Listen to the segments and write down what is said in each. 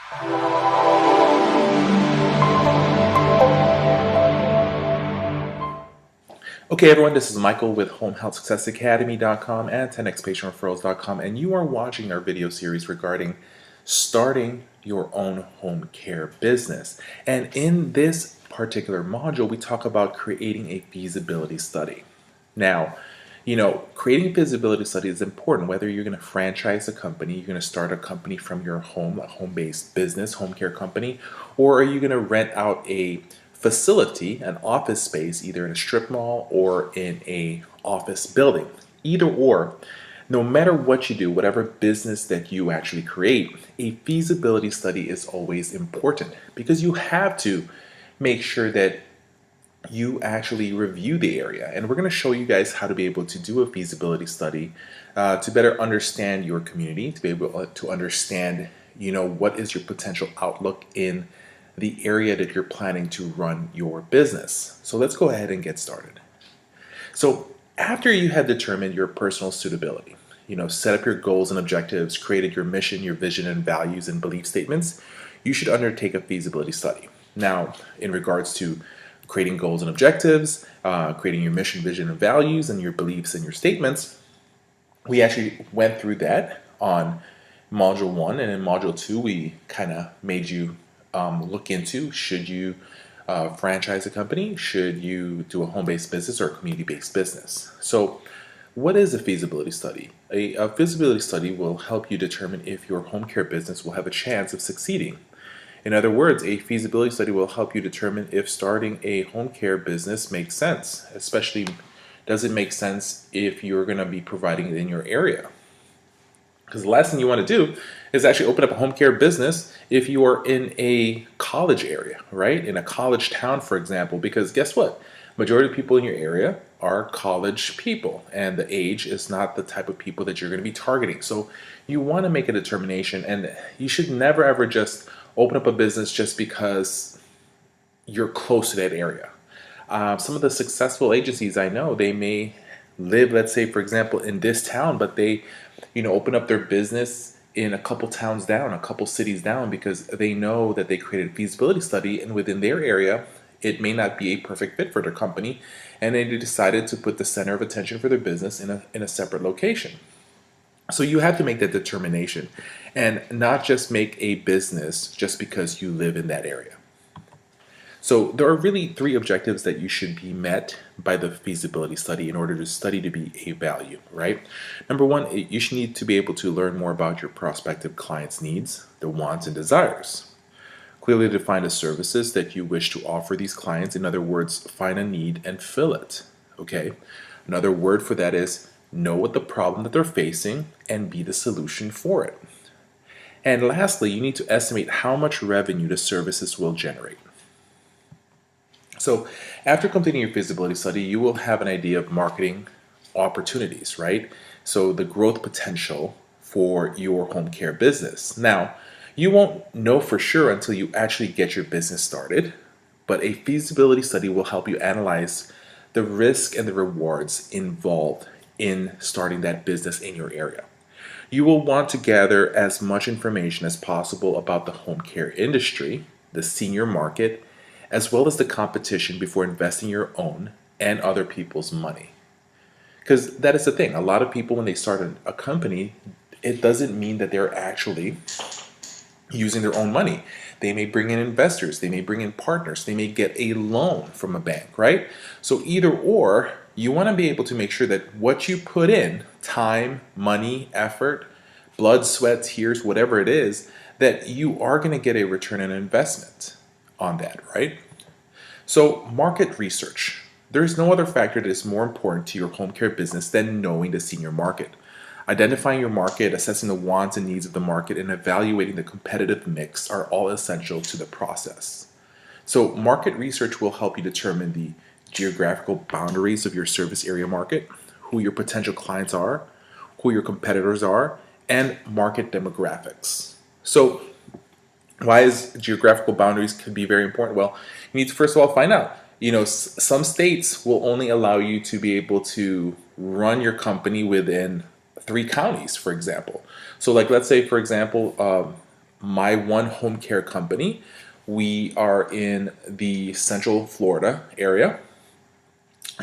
Okay, everyone, this is Michael with HomeHealthSuccessAcademy.com and 10xPatientReferrals.com, and you are watching our video series regarding starting your own home care business. And in this particular module, we talk about creating a feasibility study. Now, creating a feasibility study is important, whether you're going to franchise a company, you're going to start a company from your home, a home-based business, home care company, or are you going to rent out a facility, an office space, either in a strip mall or in a office building. Either or, no matter what you do, whatever business that you actually create, a feasibility study is always important because you have to make sure that you actually review the area. And we're going to show you guys how to be able to do a feasibility study to better understand your community, to be able to understand, what is your potential outlook in the area that you're planning to run your business. So let's go ahead and get started. So after you have determined your personal suitability, set up your goals and objectives, created your mission, your vision and values and belief statements, you should undertake a feasibility study. Now, in regards to creating goals and objectives, creating your mission, vision and values and your beliefs and your statements, we actually went through that on module 1, and in module 2 we kind of made you look into, should you franchise a company, should you do a home-based business or a community-based business. So what is a feasibility study? A feasibility study will help you determine if your home care business will have a chance of succeeding. In other words, a feasibility study will help you determine if starting a home care business makes sense, especially does it make sense if you're going to be providing it in your area. Because the last thing you want to do is actually open up a home care business if you are in a college area, right? In a college town, for example, because guess what? Majority of people in your area are college people, and the age is not the type of people that you're going to be targeting. So you want to make a determination, and you should never ever just open up a business just because you're close to that area. Some of the successful agencies I know, they may live, let's say, for example, in this town, but they open up their business in a couple towns down, a couple cities down, because they know that they created a feasibility study and within their area, it may not be a perfect fit for their company, and they decided to put the center of attention for their business in a separate location. So you have to make that determination and not just make a business just because you live in that area. So there are really 3 objectives that you should be met by the feasibility study in order to study to be a value, right? Number 1, you should need to be able to learn more about your prospective clients' needs, their wants and desires. Clearly define the services that you wish to offer these clients. In other words, find a need and fill it, okay? Another word for that is know what the problem that they're facing and be the solution for it. And lastly, you need to estimate how much revenue the services will generate. So after completing your feasibility study, you will have an idea of marketing opportunities, right? So the growth potential for your home care business. Now, you won't know for sure until you actually get your business started, but a feasibility study will help you analyze the risk and the rewards involved in starting that business in your area. You will want to gather as much information as possible about the home care industry, the senior market, as well as the competition before investing your own and other people's money. Because that is the thing. A lot of people, when they start a company, it doesn't mean that they're actually using their own money. They may bring in investors, they may bring in partners, they may get a loan from a bank, right? So either or, you want to be able to make sure that what you put in, time, money, effort, blood, sweat, tears, whatever it is, that you are going to get a return on investment on that, right? So market research. There is no other factor that is more important to your home care business than knowing the senior market. Identifying your market, assessing the wants and needs of the market, and evaluating the competitive mix are all essential to the process. So market research will help you determine the geographical boundaries of your service area market, who your potential clients are, who your competitors are, and market demographics. So why is geographical boundaries could be very important? Well, you need to first of all find out. Some states will only allow you to be able to run your company within 3 counties, for example. So like, let's say, for example, my one home care company, we are in the Central Florida area,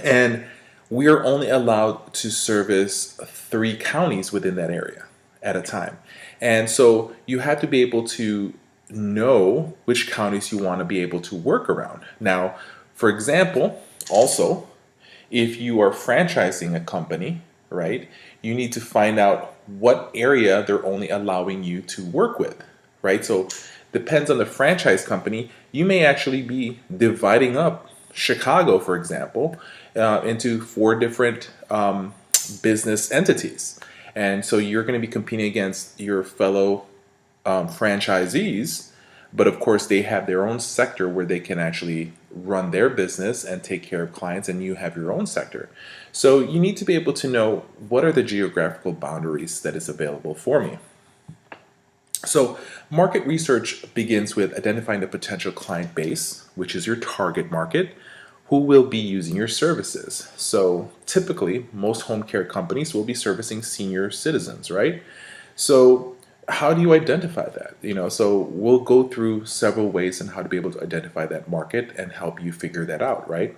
and we are only allowed to service 3 counties within that area at a time. And so you have to be able to know which counties you want to be able to work around. Now, for example, also, if you are franchising a company, right, you need to find out what area they're only allowing you to work with, right? So depends on the franchise company. You may actually be dividing up Chicago, for example, into 4 different business entities. And so you're going to be competing against your fellow franchisees, but of course they have their own sector where they can actually run their business and take care of clients, and you have your own sector. So you need to be able to know what are the geographical boundaries that is available for me. So market research begins with identifying the potential client base, which is your target market, who will be using your services. So typically, most home care companies will be servicing senior citizens, right? So how do you identify that? So we'll go through several ways on how to be able to identify that market and help you figure that out, right?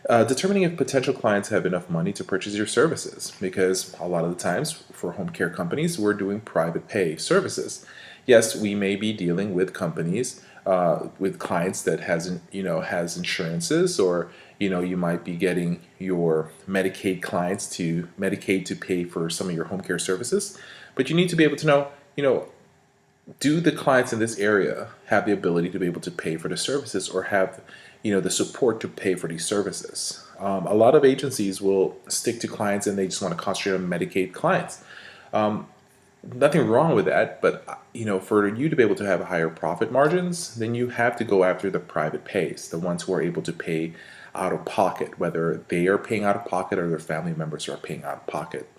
Determining if potential clients have enough money to purchase your services, because a lot of the times for home care companies, we're doing private pay services. Yes, we may be dealing with companies with clients that has insurances, or you might be getting your Medicaid to pay for some of your home care services, but you need to be able to know, do the clients in this area have the ability to be able to pay for the services, or have the support to pay for these services. A lot of agencies will stick to clients and they just want to concentrate on Medicaid clients. Nothing wrong with that, but for you to be able to have higher profit margins, then you have to go after the private pays, the ones who are able to pay out of pocket, whether they are paying out of pocket or their family members are paying out of pocket,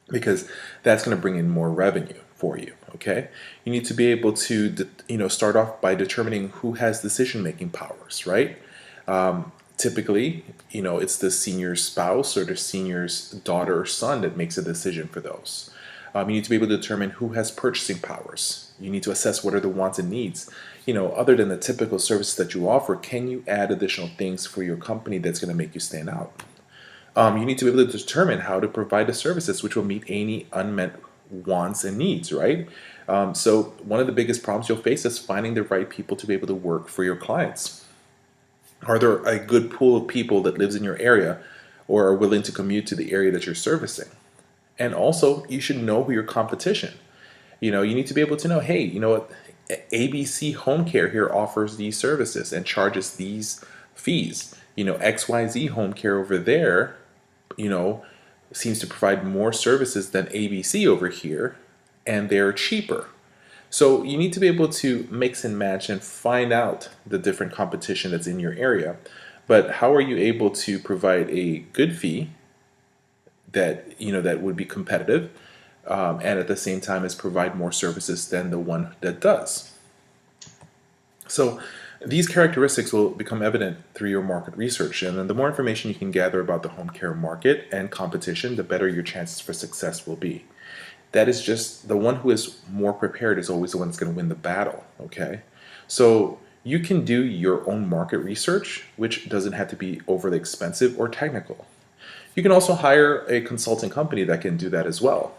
because that's going to bring in more revenue for you. Okay, you need to be able to start off by determining who has decision-making powers, right? Typically, it's the senior's spouse or the senior's daughter or son that makes a decision for those. You need to be able to determine who has purchasing powers. You need to assess what are the wants and needs. Other than the typical services that you offer, can you add additional things for your company that's going to make you stand out? You need to be able to determine how to provide the services which will meet any unmet wants and needs, right? So one of the biggest problems you'll face is finding the right people to be able to work for your clients. Are there a good pool of people that lives in your area or are willing to commute to the area that you're servicing? And also, you should know who your competition. You need to be able to know, hey, what, ABC Home Care here offers these services and charges these fees. XYZ Home Care over there, seems to provide more services than ABC over here, and they're cheaper. So you need to be able to mix and match and find out the different competition that's in your area. But how are you able to provide a good fee that would be competitive, and at the same time as provide more services than the one that does? So these characteristics will become evident through your market research, and then the more information you can gather about the home care market and competition, the better your chances for success will be. That is just the one who is more prepared is always the one that's going to win the battle. Okay, so you can do your own market research, which doesn't have to be overly expensive or technical. You can also hire a consulting company that can do that as well.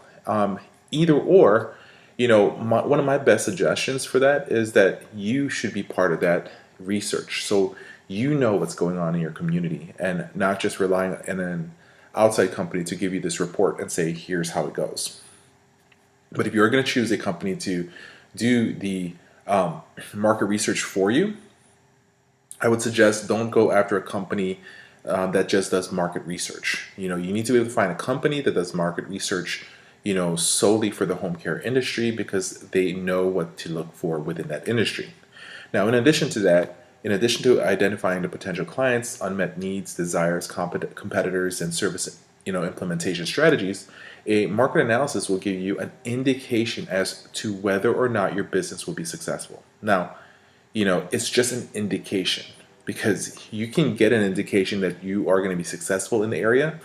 Either or, one of my best suggestions for that is that you should be part of that research. So you know what's going on in your community and not just relying on an outside company to give you this report and say, here's how it goes. But if you're going to choose a company to do the market research for you, I would suggest don't go after a company that just does market research. You need to be able to find a company that does market research, solely for the home care industry, because they know what to look for within that industry. Now, in addition to identifying the potential clients, unmet needs, desires, competitors, and service, implementation strategies, a market analysis will give you an indication as to whether or not your business will be successful. Now, it's just an indication, because you can get an indication that you are going to be successful in the area,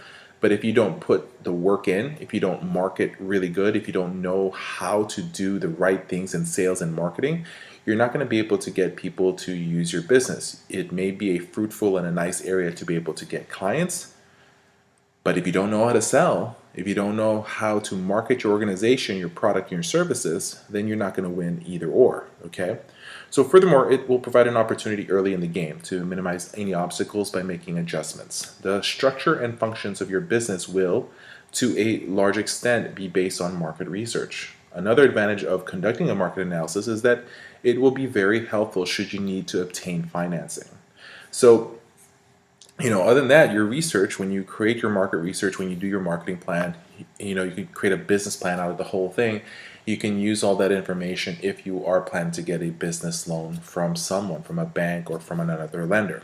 But if you don't put the work in, if you don't market really good, if you don't know how to do the right things in sales and marketing, you're not going to be able to get people to use your business. It may be a fruitful and a nice area to be able to get clients, but if you don't know how to sell, if you don't know how to market your organization, your product, your services, then you're not going to win either or, okay? So furthermore, it will provide an opportunity early in the game to minimize any obstacles by making adjustments. The structure and functions of your business will, to a large extent, be based on market research. Another advantage of conducting a market analysis is that it will be very helpful should you need to obtain financing. So other than that, your research, when you create your market research, when you do your marketing plan, you can create a business plan out of the whole thing. You can use all that information if you are planning to get a business loan from someone, from a bank or from another lender.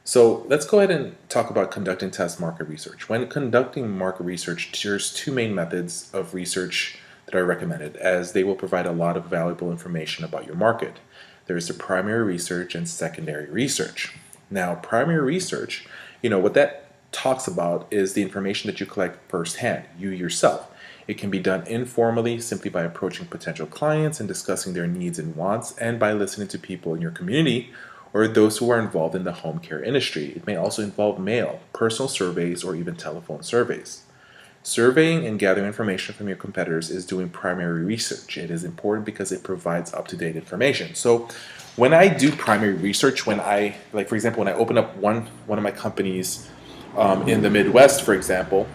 So let's go ahead and talk about conducting test market research. When conducting market research, there's two main methods of research that are recommended, as they will provide a lot of valuable information about your market. There's the primary research and secondary research. Now, primary research, what that talks about is the information that you collect firsthand, you yourself. It can be done informally, simply by approaching potential clients and discussing their needs and wants, and by listening to people in your community or those who are involved in the home care industry. It may also involve mail, personal surveys, or even telephone surveys. Surveying and gathering information from your competitors is doing primary research. It is important because it provides up-to-date information. So when I do primary research, for example, when I open up one of my companies in the Midwest, for example,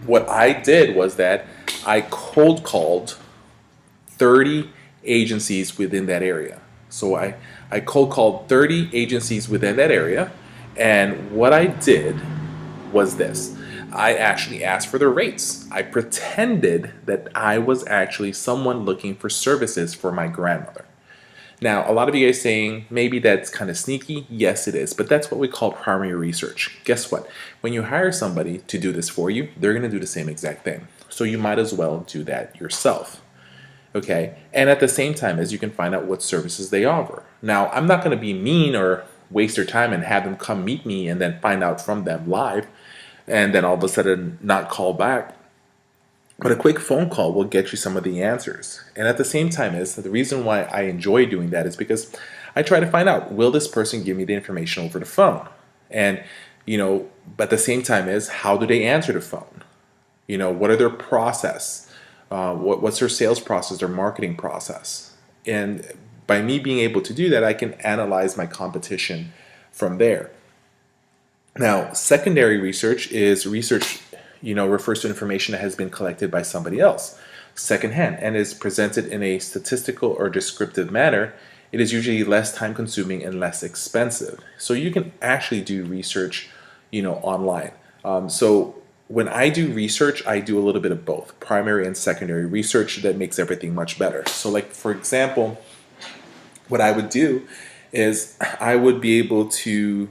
what I did was that I cold called 30 agencies within that area. So I cold called 30 agencies within that area, and what I did was this. I actually asked for their rates. I pretended that I was actually someone looking for services for my grandmother. Now, a lot of you guys saying maybe that's kind of sneaky. Yes, it is, but that's what we call primary research. Guess what? When you hire somebody to do this for you, they're going to do the same exact thing. So you might as well do that yourself. Okay? And at the same time as you can find out what services they offer. Now, I'm not going to be mean or waste their time and have them come meet me and then find out from them live and then all of a sudden not call back. But a quick phone call will get you some of the answers. And at the same time the reason why I enjoy doing that is because I try to find out, will this person give me the information over the phone? And, but at the same time how do they answer the phone? What are their process? What's their sales process, their marketing process? And by me being able to do that, I can analyze my competition from there. Now, secondary research is research, refers to information that has been collected by somebody else, secondhand, and is presented in a statistical or descriptive manner. It is usually less time consuming and less expensive. So you can actually do research, online. So when I do research, I do a little bit of both, primary and secondary research. That makes everything much better. So for example, what I would do is I would be able to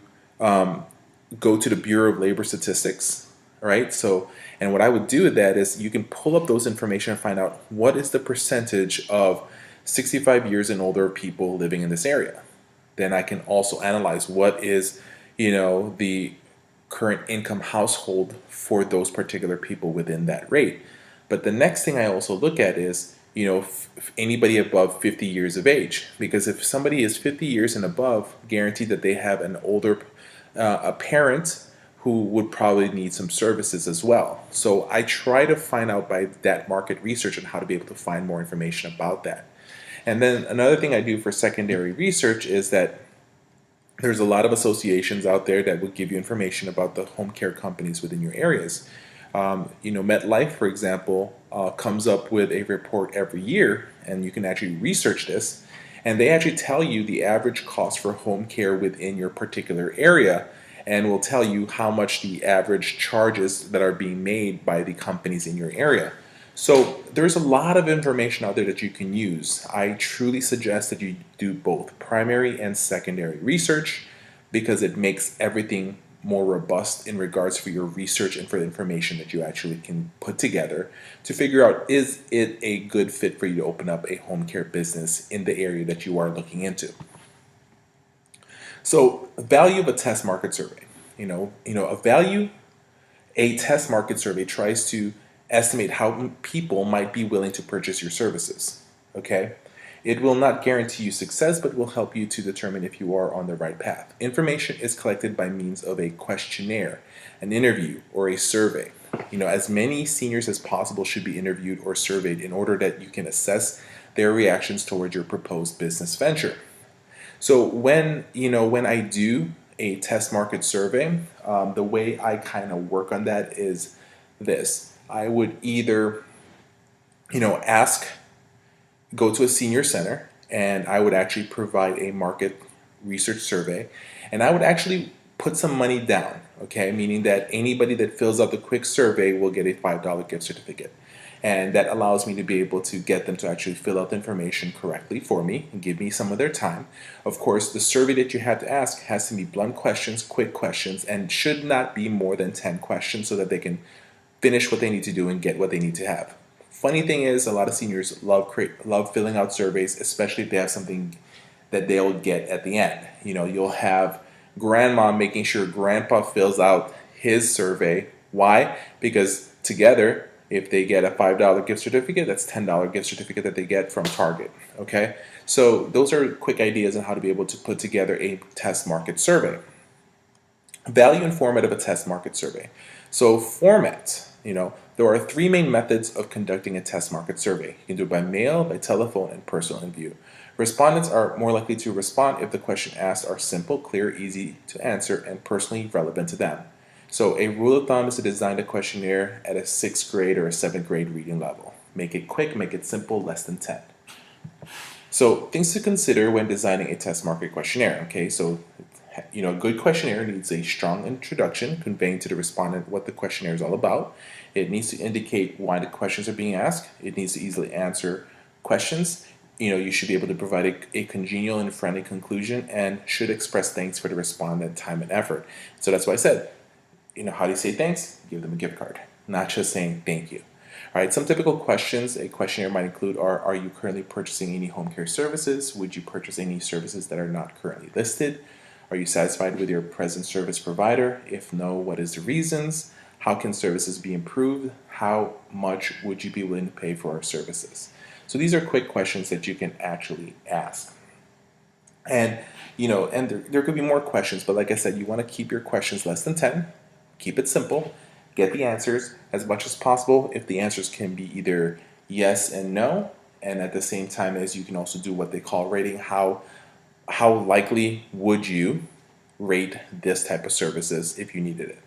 go to the Bureau of Labor Statistics, right? So, and what I would do with that is you can pull up those information and find out what is the percentage of 65 years and older people living in this area. Then I can also analyze what is, the current income household for those particular people within that rate. But the next thing I also look at is, anybody above 50 years of age, because if somebody is 50 years and above, guaranteed that they have an older a parent who would probably need some services as well. So I try to find out by that market research on how to be able to find more information about that. And then another thing I do for secondary research is that there's a lot of associations out there that will give you information about the home care companies within your areas. MetLife, for example, comes up with a report every year, and you can actually research this. And they actually tell you the average cost for home care within your particular area, and will tell you how much the average charges that are being made by the companies in your area. So there's a lot of information out there that you can use. I truly suggest that you do both primary and secondary research, because it makes everything more robust in regards for your research and for the information that you actually can put together to figure out, is it a good fit for you to open up a home care business in the area that you are looking into. So, value of a test market survey. A test market survey tries to estimate how people might be willing to purchase your services. Okay? It will not guarantee you success, but will help you to determine if you are on the right path. Information is collected by means of a questionnaire, an interview, or a survey. As many seniors as possible should be interviewed or surveyed in order that you can assess their reactions towards your proposed business venture. So when I do a test market survey, the way I kind of work on that is this. I would either, ask, go to a senior center, and I would actually provide a market research survey, and I would actually put some money down, okay? Meaning that anybody that fills out the quick survey will get a $5 gift certificate. And that allows me to be able to get them to actually fill out the information correctly for me and give me some of their time. Of course, the survey that you have to ask has to be blunt questions, quick questions, and should not be more than 10 questions so that they can finish what they need to do and get what they need to have. Funny thing is, a lot of seniors love filling out surveys, especially if they have something that they'll get at the end. You'll have grandma making sure grandpa fills out his survey. Why? Because together, if they get a $5 gift certificate, that's $10 gift certificate that they get from Target. Okay, so those are quick ideas on how to be able to put together a test market survey. Value and format of a test market survey. So format, there are three main methods of conducting a test market survey. You can do it by mail, by telephone, and personal interview. Respondents are more likely to respond if the questions asked are simple, clear, easy to answer, and personally relevant to them. So a rule of thumb is to design a questionnaire at a 6th grade or a 7th grade reading level. Make it quick, make it simple, less than 10. So things to consider when designing a test market questionnaire. Okay, so a good questionnaire needs a strong introduction conveying to the respondent what the questionnaire is all about. It needs to indicate why the questions are being asked. It needs to easily answer questions. You should be able to provide a congenial and friendly conclusion and should express thanks for the respondent time and effort. So that's why I said, how do you say thanks? Give them a gift card, not just saying thank you. All right, some typical questions a questionnaire might include are you currently purchasing any home care services? Would you purchase any services that are not currently listed? Are you satisfied with your present service provider? If no, what is the reasons? How can services be improved? How much would you be willing to pay for our services? So these are quick questions that you can actually ask. And there could be more questions, but like I said, you want to keep your questions less than 10. Keep it simple. Get the answers as much as possible. If the answers can be either yes and no, and at the same time as you can also do what they call rating, how likely would you rate this type of services if you needed it?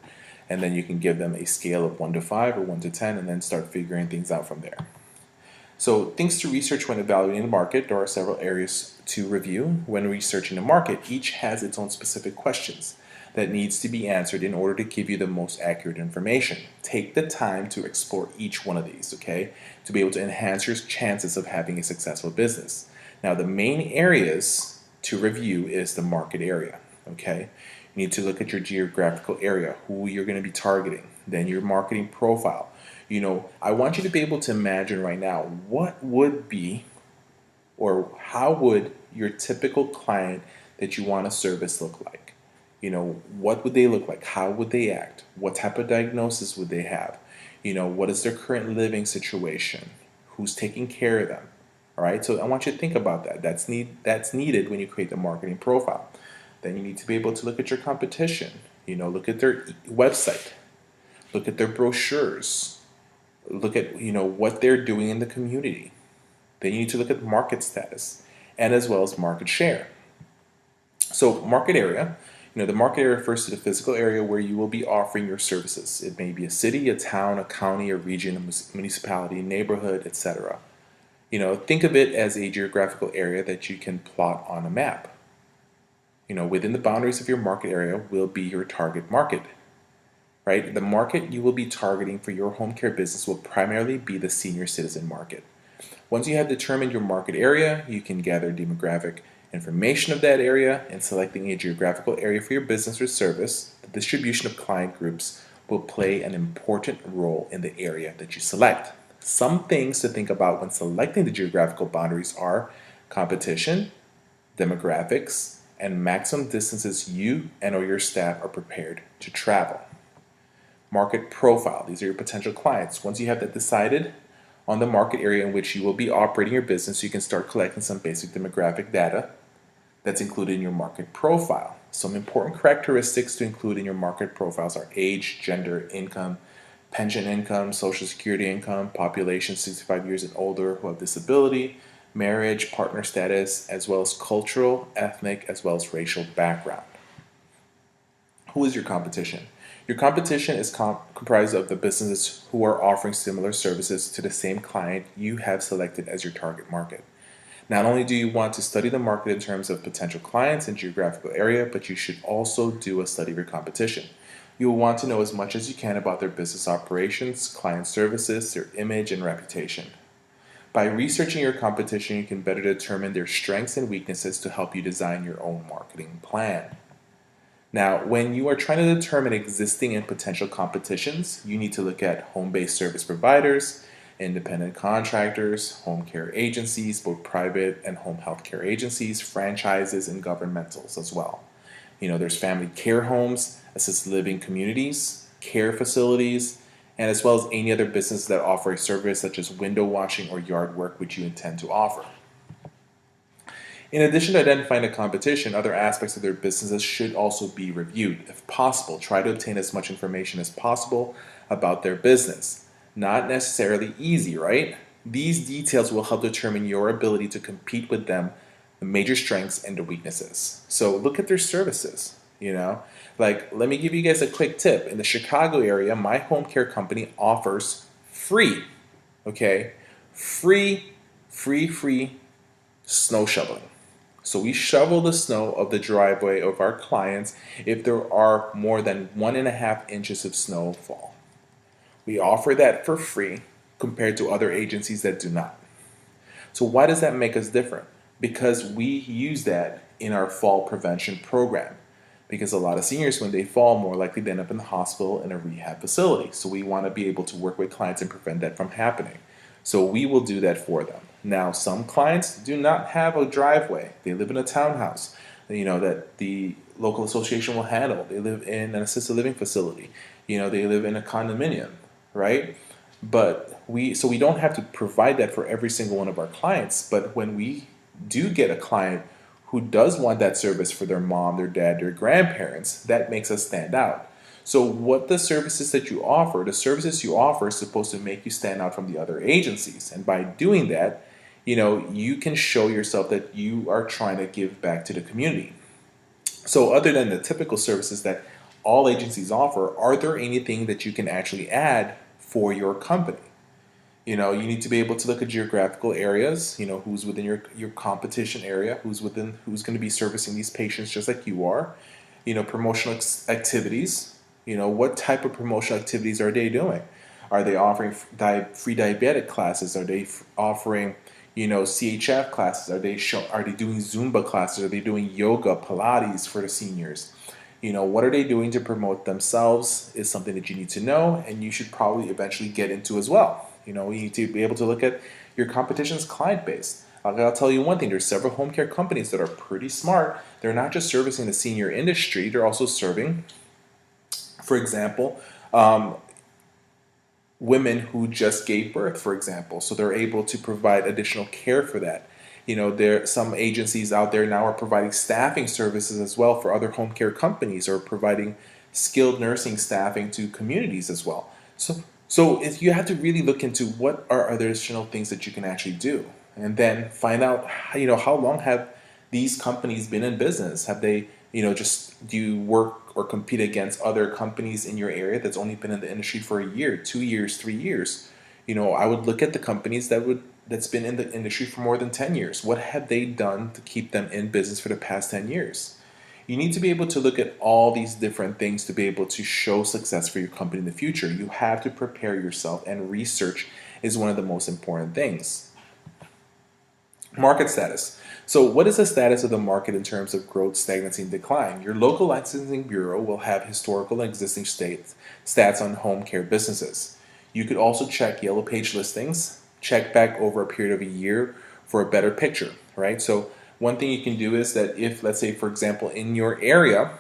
And then you can give them a scale of 1 to 5 or 1 to 10 and then start figuring things out from there. So things to research when evaluating the market. There are several areas to review. When researching the market, each has its own specific questions that needs to be answered in order to give you the most accurate information. Take the time to explore each one of these, okay, to be able to enhance your chances of having a successful business. Now, the main areas to review is the market area, okay? You need to look at your geographical area, who you're going to be targeting, then your marketing profile. I want you to be able to imagine right now what would be or how would your typical client that you want to service look like? What would they look like? How would they act? What type of diagnosis would they have? What is their current living situation? Who's taking care of them? All right, so I want you to think about that. That's needed when you create the marketing profile. Then you need to be able to look at your competition. Look at their website. Look at their brochures. Look at what they're doing in the community. Then you need to look at market status and as well as market share. So market area. The market area refers to the physical area where you will be offering your services. It may be a city, a town, a county, a region, a municipality, neighborhood, etc. Think of it as a geographical area that you can plot on a map. Within the boundaries of your market area will be your target market, right? The market you will be targeting for your home care business will primarily be the senior citizen market. Once you have determined your market area, you can gather demographic information of that area. In selecting a geographical area for your business or service, the distribution of client groups will play an important role in the area that you select. Some things to think about when selecting the geographical boundaries are competition, demographics, and maximum distances you and or your staff are prepared to travel. Market profile. These are your potential clients. Once you have that decided on the market area in which you will be operating your business, you can start collecting some basic demographic data that's included in your market profile. Some important characteristics to include in your market profiles are age, gender, income, pension income, social security income, population 65 years and older who have disability, marriage, partner status, as well as cultural, ethnic, as well as racial background. Who is your competition? Your competition is comprised of the businesses who are offering similar services to the same client you have selected as your target market. Not only do you want to study the market in terms of potential clients and geographical area, but you should also do a study of your competition. You will want to know as much as you can about their business operations, client services, their image, and reputation. By researching your competition, you can better determine their strengths and weaknesses to help you design your own marketing plan. Now, when you are trying to determine existing and potential competitions, you need to look at home-based service providers, independent contractors, home care agencies, both private and home health care agencies, franchises, and governmentals as well. There's family care homes, assisted living communities, care facilities, and as well as any other business that offer a service such as window washing or yard work which you intend to offer. In addition to identifying the competition, other aspects of their businesses should also be reviewed. If possible, try to obtain as much information as possible about their business. Not necessarily easy, right? These details will help determine your ability to compete with them, the major strengths and the weaknesses. So look at their services, Let me give you guys a quick tip. In the Chicago area, my home care company offers free, free snow shoveling. So we shovel the snow of the driveway of our clients if there are more than 1.5 inches of snowfall. We offer that for free compared to other agencies that do not. So why does that make us different? Because we use that in our fall prevention program. Because a lot of seniors, when they fall, more likely to end up in the hospital in a rehab facility. So we want to be able to work with clients and prevent that from happening. So we will do that for them. Now, some clients do not have a driveway. They live in a townhouse, that the local association will handle. They live in an assisted living facility. They live in a condominium, right? But we don't have to provide that for every single one of our clients. But when we do get a client who does want that service for their mom, their dad, their grandparents, that makes us stand out. So what the services you offer is supposed to make you stand out from the other agencies. And by doing that, you can show yourself that you are trying to give back to the community. So other than the typical services that all agencies offer, are there anything that you can actually add for your company? You need to be able to look at geographical areas, who's within your competition area, who's going to be servicing these patients just like you are, promotional activities. What type of promotional activities are they doing? Are they offering free diabetic classes? Are they offering, CHF classes? Are they doing Zumba classes? Are they doing yoga, Pilates for the seniors? What are they doing to promote themselves is something that you need to know, and you should probably eventually get into as well. You need to be able to look at your competition's client base. I'll tell you one thing, there's several home care companies that are pretty smart. They're not just servicing the senior industry, they're also serving, for example, women who just gave birth, for example. So they're able to provide additional care for that. Some agencies out there now are providing staffing services as well for other home care companies, or providing skilled nursing staffing to communities as well. So if you have to really look into what are additional things that you can actually do, and then find out, how long have these companies been in business? Have they, do you work or compete against other companies in your area that's only been in the industry for a year, 2 years, 3 years? I would look at the companies that's been in the industry for more than 10 years. What have they done to keep them in business for the past 10 years? You need to be able to look at all these different things to be able to show success for your company in the future. You have to prepare yourself, and research is one of the most important things. Market status. So what is the status of the market in terms of growth, stagnancy, and decline? Your local licensing bureau will have historical and existing stats on home care businesses. You could also check yellow page listings, check back over a period of a year for a better picture, right? So one thing you can do is that if, let's say, for example, in your area,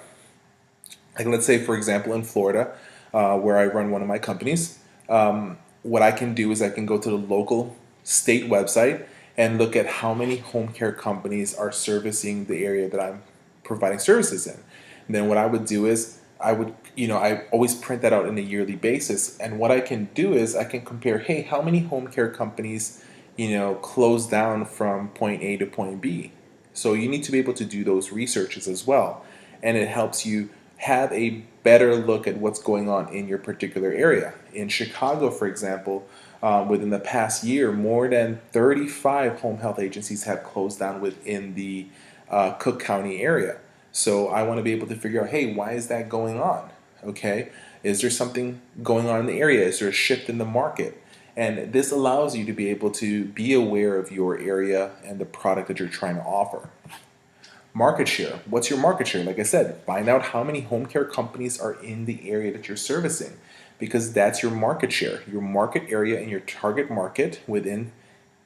like let's say, for example, in Florida, where I run one of my companies, what I can do is I can go to the local state website and look at how many home care companies are servicing the area that I'm providing services in. And then what I would do is I always print that out on a yearly basis. And what I can do is I can compare, hey, how many home care companies, closed down from point A to point B. So you need to be able to do those researches as well. And it helps you have a better look at what's going on in your particular area. In Chicago, for example, within the past year, more than 35 home health agencies have closed down within the Cook County area. So I want to be able to figure out, hey, why is that going on? Okay, is there something going on in the area? Is there a shift in the market? And this allows you to be able to be aware of your area and the product that you're trying to offer. Market share. What's your market share? Like I said, find out how many home care companies are in the area that you're servicing, because that's your market share. Your market area and your target market within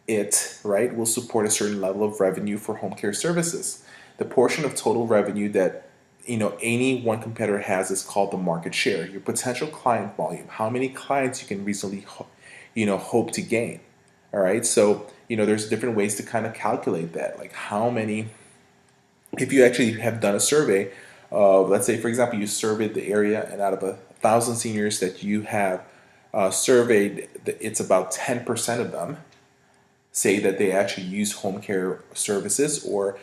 it, right, will support a certain level of revenue for home care services. The portion of total revenue that any one competitor has is called the market share. Your potential client volume, how many clients you can reasonably hope to gain. All right, so there's different ways to kind of calculate that, like how many. If you actually have done a survey, let's say, for example, you surveyed the area, and out of 1,000 seniors that you have surveyed, it's about 10% of them say that they actually use home care services, or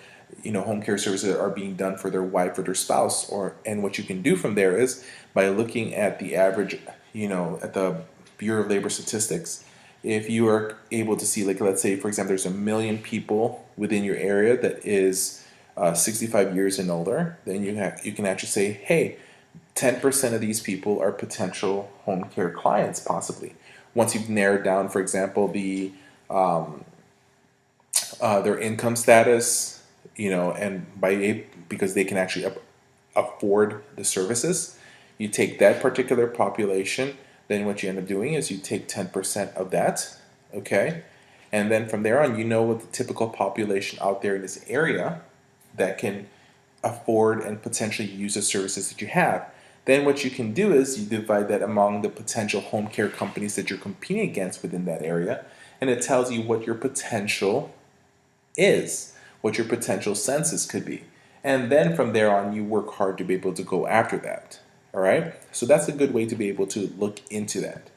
home care services are being done for their wife or their spouse. And what you can do from there is by looking at the average, at the Bureau of Labor Statistics. If you are able to see, like, let's say, for example, there's 1 million people within your area that is 65 years and older, then you can actually say, hey, 10% of these people are potential home care clients, possibly. Once you've narrowed down, for example, their income status, and because they can actually afford the services, you take that particular population. Then what you end up doing is you take 10% of that, okay, and then from there on, what the typical population out there in this area that can afford and potentially use the services that you have. Then what you can do is you divide that among the potential home care companies that you're competing against within that area, and it tells you what your potential is, what your potential census could be. And then from there on, you work hard to be able to go after that. All right? So that's a good way to be able to look into that.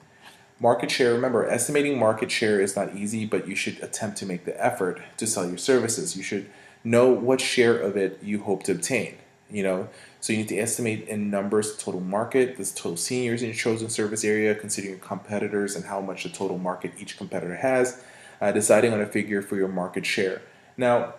Market share, remember, estimating market share is not easy, but you should attempt to make the effort to sell your services. You should know what share of it you hope to obtain. So you need to estimate in numbers the total market, the total seniors in your chosen service area, considering your competitors and how much the total market each competitor has, deciding on a figure for your market share. Now,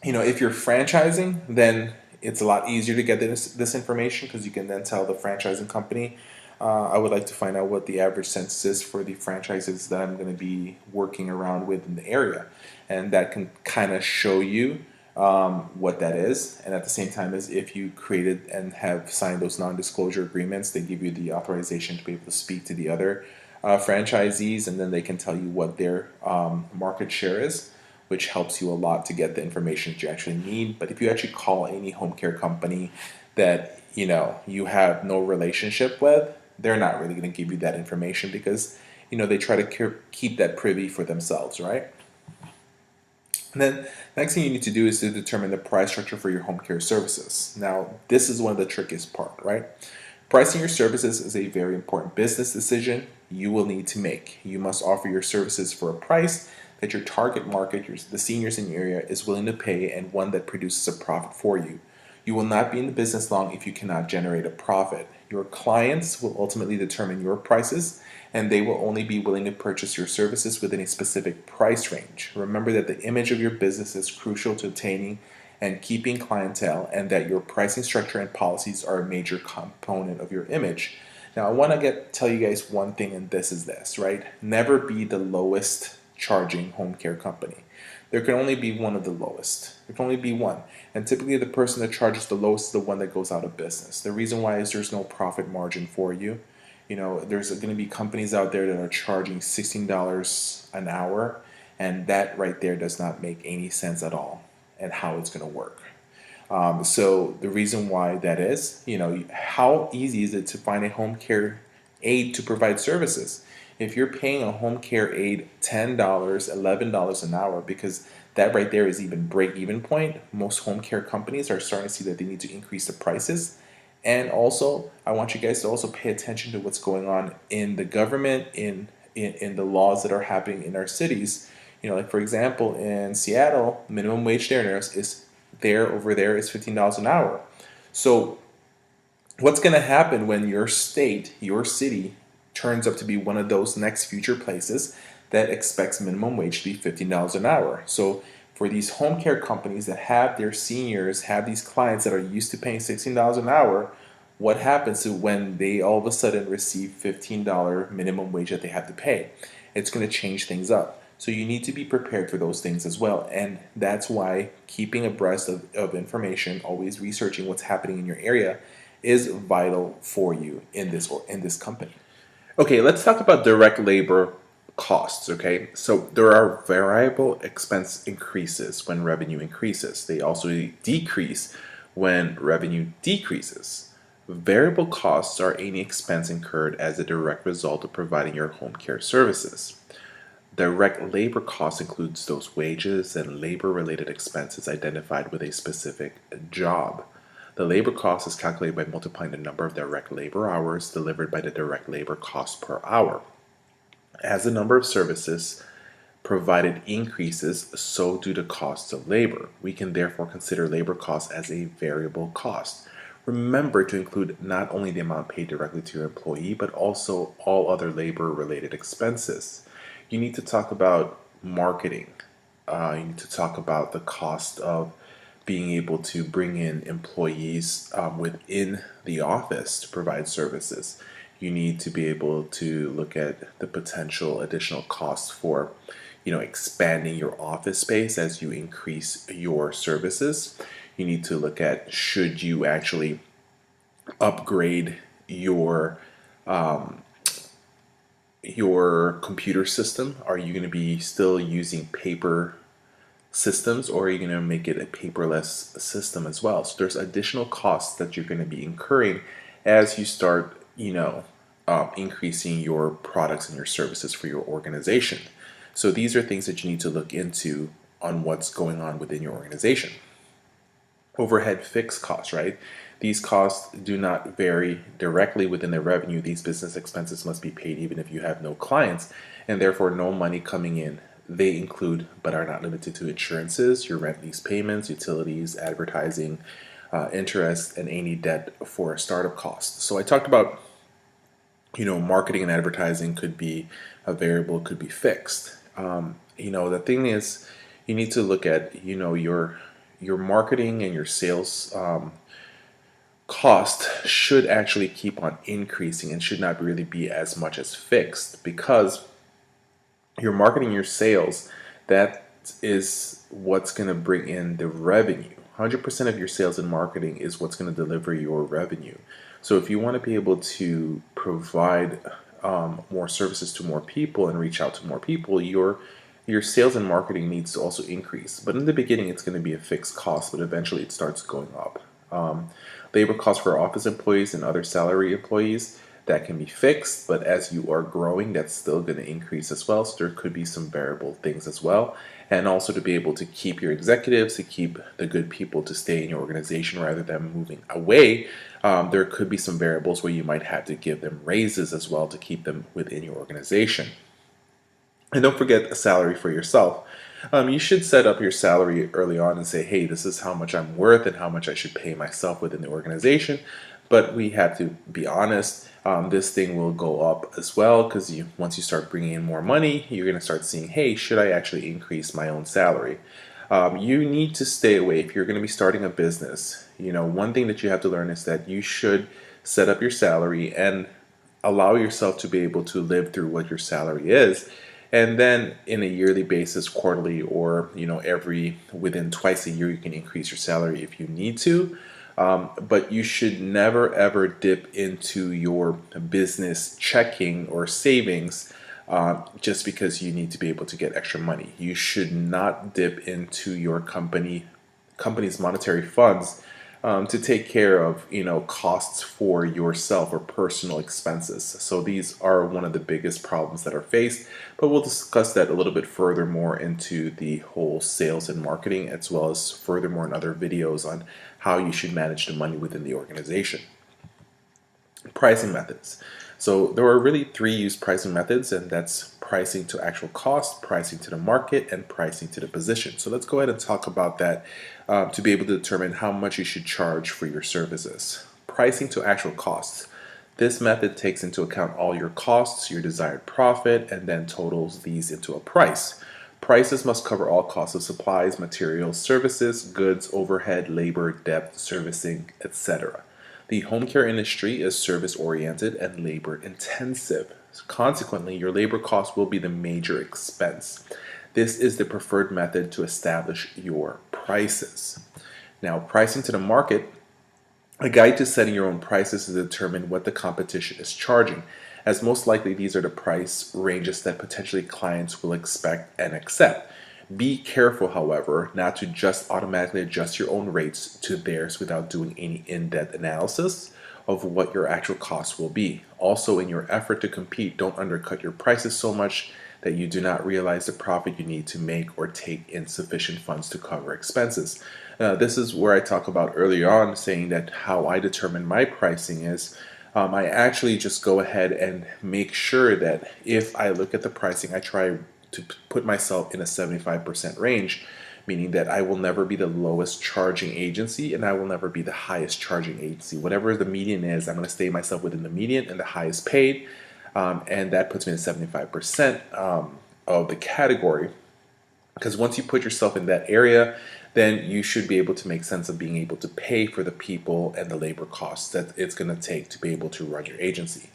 if you're franchising, then it's a lot easier to get this information, because you can then tell the franchising company, I would like to find out what the average census is for the franchises that I'm going to be working around with in the area. And that can kind of show you what that is. And at the same time, as if you created and have signed those non-disclosure agreements, they give you the authorization to be able to speak to the other franchisees, and then they can tell you what their market share is, which helps you a lot to get the information that you actually need. But if you actually call any home care company that you have no relationship with, they're not really going to give you that information, because they try to keep that privy for themselves, right? And then next thing you need to do is to determine the price structure for your home care services. Now, this is one of the trickiest part, right? Pricing your services is a very important business decision you will need to make. You must offer your services for a price that your target market, the seniors in your area, is willing to pay, and one that produces a profit for you. You will not be in the business long if you cannot generate a profit. Your clients will ultimately determine your prices, and they will only be willing to purchase your services within a specific price range. Remember that the image of your business is crucial to obtaining and keeping clientele, and that your pricing structure and policies are a major component of your image. Now, I want to tell you guys one thing, and this is this, right? Never be the lowest charging home care company. There can only be one of the lowest. There can only be one. And typically the person that charges the lowest is the one that goes out of business. The reason why is there's no profit margin for you. There's going to be companies out there that are charging $16 an hour, and that right there does not make any sense at all. and how it's going to work. So the reason why that is, how easy is it to find a home care aide to provide services? If you're paying a home care aide $10, $11 an hour, because that right there is even break even point, most home care companies are starting to see that they need to increase the prices. And also, I want you guys to also pay attention to what's going on in the government, in the laws that are happening in our cities. Like for example, in Seattle, minimum wage there over there is $15 an hour. So what's going to happen when your state, your city, turns up to be one of those next future places that expects minimum wage to be $15 an hour? So for these home care companies that have their seniors, have these clients that are used to paying $16 an hour, what happens to when they all of a sudden receive $15 minimum wage that they have to pay? It's going to change things up. So you need to be prepared for those things as well. And that's why keeping abreast of information, always researching what's happening in your area, is vital for you in this company. Okay, let's talk about direct labor costs. Okay, so there are variable expense increases when revenue increases. They also decrease when revenue decreases. Variable costs are any expense incurred as a direct result of providing your home care services. Direct labor cost includes those wages and labor-related expenses identified with a specific job. The labor cost is calculated by multiplying the number of direct labor hours delivered by the direct labor cost per hour. As the number of services provided increases, so do the costs of labor. We can therefore consider labor costs as a variable cost. Remember to include not only the amount paid directly to your employee, but also all other labor-related expenses. You need to talk about marketing. You need to talk about the cost of being able to bring in employees within the office to provide services. You need to be able to look at the potential additional costs for, expanding your office space as you increase your services. You need to look at, should you actually upgrade your computer system? Are you going to be still using paper systems, or are you going to make it a paperless system as well? So there's additional costs that you're going to be incurring as you start, increasing your products and your services for your organization. So these are things that you need to look into on what's going on within your organization. Overhead fixed costs, right? These costs do not vary directly within the revenue. These business expenses must be paid even if you have no clients, and therefore no money coming in. They include, but are not limited to, insurances, your rent lease payments, utilities, advertising, interest, and any debt for startup costs. So I talked about, marketing and advertising could be a variable, could be fixed. The thing is, you need to look at, your marketing and your sales cost should actually keep on increasing and should not really be as much as fixed, because your marketing, your sales, that is what's going to bring in the revenue. 100% of your sales and marketing is what's going to deliver your revenue. So if you want to be able to provide more services to more people and reach out to more people, your sales and marketing needs to also increase. But in the beginning, it's going to be a fixed cost, but eventually it starts going up. Labor costs for office employees and other salary employees, that can be fixed, but as you are growing, that's still going to increase as well. So there could be some variable things as well. And also to be able to keep your executives, to keep the good people to stay in your organization rather than moving away, there could be some variables where you might have to give them raises as well to keep them within your organization. And don't forget a salary for yourself. You should set up your salary early on and say, hey, this is how much I'm worth and how much I should pay myself within the organization. But we have to be honest, this thing will go up as well, because once you start bringing in more money, you're going to start seeing, hey, should I actually increase my own salary? You need to stay away. If you're going to be starting a business, one thing that you have to learn is that you should set up your salary and allow yourself to be able to live through what your salary is. And then in a yearly basis, quarterly, or within twice a year, you can increase your salary if you need to. But you should never ever dip into your business checking or savings just because you need to be able to get extra money. You should not dip into your company company's monetary funds to take care of, costs for yourself or personal expenses. So these are one of the biggest problems that are faced, but we'll discuss that a little bit further more into the whole sales and marketing, as well as furthermore in other videos on how you should manage the money within the organization. Pricing methods. So there are really three used pricing methods, and that's pricing to actual cost, pricing to the market, and pricing to the position. So let's go ahead and talk about that to be able to determine how much you should charge for your services. Pricing to actual costs. This method takes into account all your costs, your desired profit, and then totals these into a price. Prices must cover all costs of supplies, materials, services, goods, overhead, labor, debt, servicing, etc. The home care industry is service-oriented and labor-intensive. Consequently, your labor cost will be the major expense. This is the preferred method to establish your prices. Now, pricing to the market. A guide to setting your own prices is to determine what the competition is charging, as most likely these are the price ranges that potentially clients will expect and accept. Be careful, however, not to just automatically adjust your own rates to theirs without doing any in-depth analysis of what your actual costs will be. Also, in your effort to compete, don't undercut your prices so much that you do not realize the profit you need to make or take in sufficient funds to cover expenses. This is where I talk about earlier on, saying that how I determine my pricing is I actually just go ahead and make sure that if I look at the pricing, I try to put myself in a 75% range, meaning that I will never be the lowest charging agency and I will never be the highest charging agency. Whatever the median is, I'm going to stay myself within the median and the highest paid, and that puts me in 75% of the category. Because once you put yourself in that area, then you should be able to make sense of being able to pay for the people and the labor costs that it's going to take to be able to run your agency.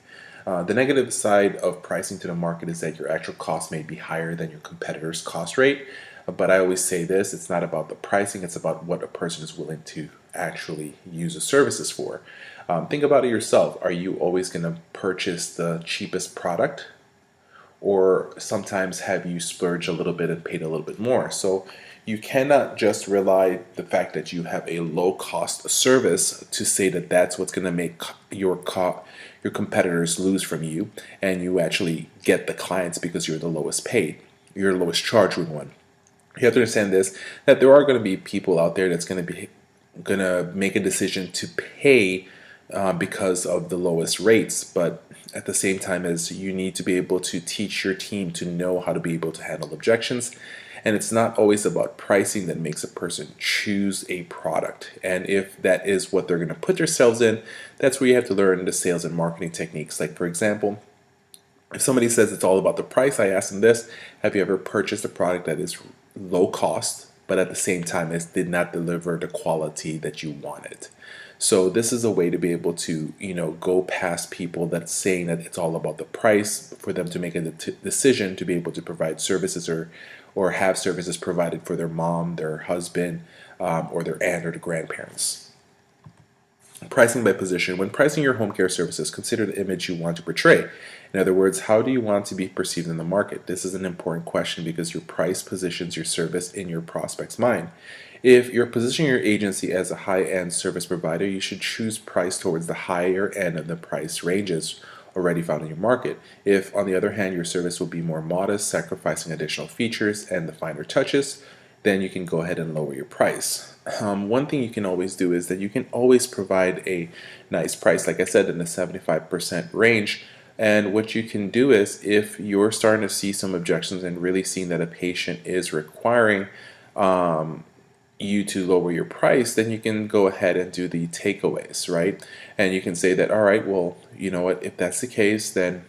The negative side of pricing to the market is that your actual cost may be higher than your competitor's cost rate. But I always say this, it's not about the pricing, it's about what a person is willing to actually use the services for. Think about it yourself. Are you always going to purchase the cheapest product? Or sometimes have you splurged a little bit and paid a little bit more? So you cannot just rely the fact that you have a low cost service to say that that's what's going to make your competitors lose from you, and you actually get the clients because you're the lowest paid, you're the lowest charging one. You have to understand this, that there are going to be people out there that's going to make a decision to pay because of the lowest rates, but at the same time as you need to be able to teach your team to know how to be able to handle objections. And it's not always about pricing that makes a person choose a product. And if that is what they're going to put themselves in, that's where you have to learn the sales and marketing techniques. Like, for example, if somebody says it's all about the price, I ask them this: have you ever purchased a product that is low cost, but at the same time it did not deliver the quality that you wanted? So this is a way to be able to, go past people that's saying that it's all about the price, for them to make a decision to be able to provide services or have services provided for their mom, their husband, or their aunt or the grandparents. Pricing by position. When pricing your home care services, consider the image you want to portray. In other words, how do you want to be perceived in the market? This is an important question because your price positions your service in your prospect's mind. If you're positioning your agency as a high-end service provider, you should choose price towards the higher end of the price ranges already found in your market. If, on the other hand, your service will be more modest, sacrificing additional features and the finer touches, then you can go ahead and lower your price. One thing you can always do is that you can always provide a nice price, like I said, in the 75% range. And what you can do is, if you're starting to see some objections and really seeing that a patient is requiring you to lower your price, then you can go ahead and do the takeaways, right? And you can say that, all right, well, you know what, if that's the case, then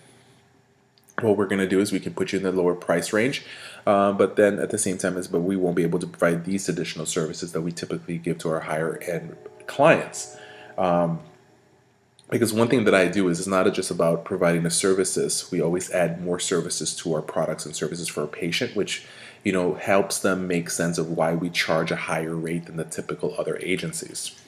what we're going to do is we can put you in the lower price range, but then at the same time but we won't be able to provide these additional services that we typically give to our higher end clients. Because one thing that I do is it's not just about providing the services. We always add more services to our products and services for a patient, which helps them make sense of why we charge a higher rate than the typical other agencies.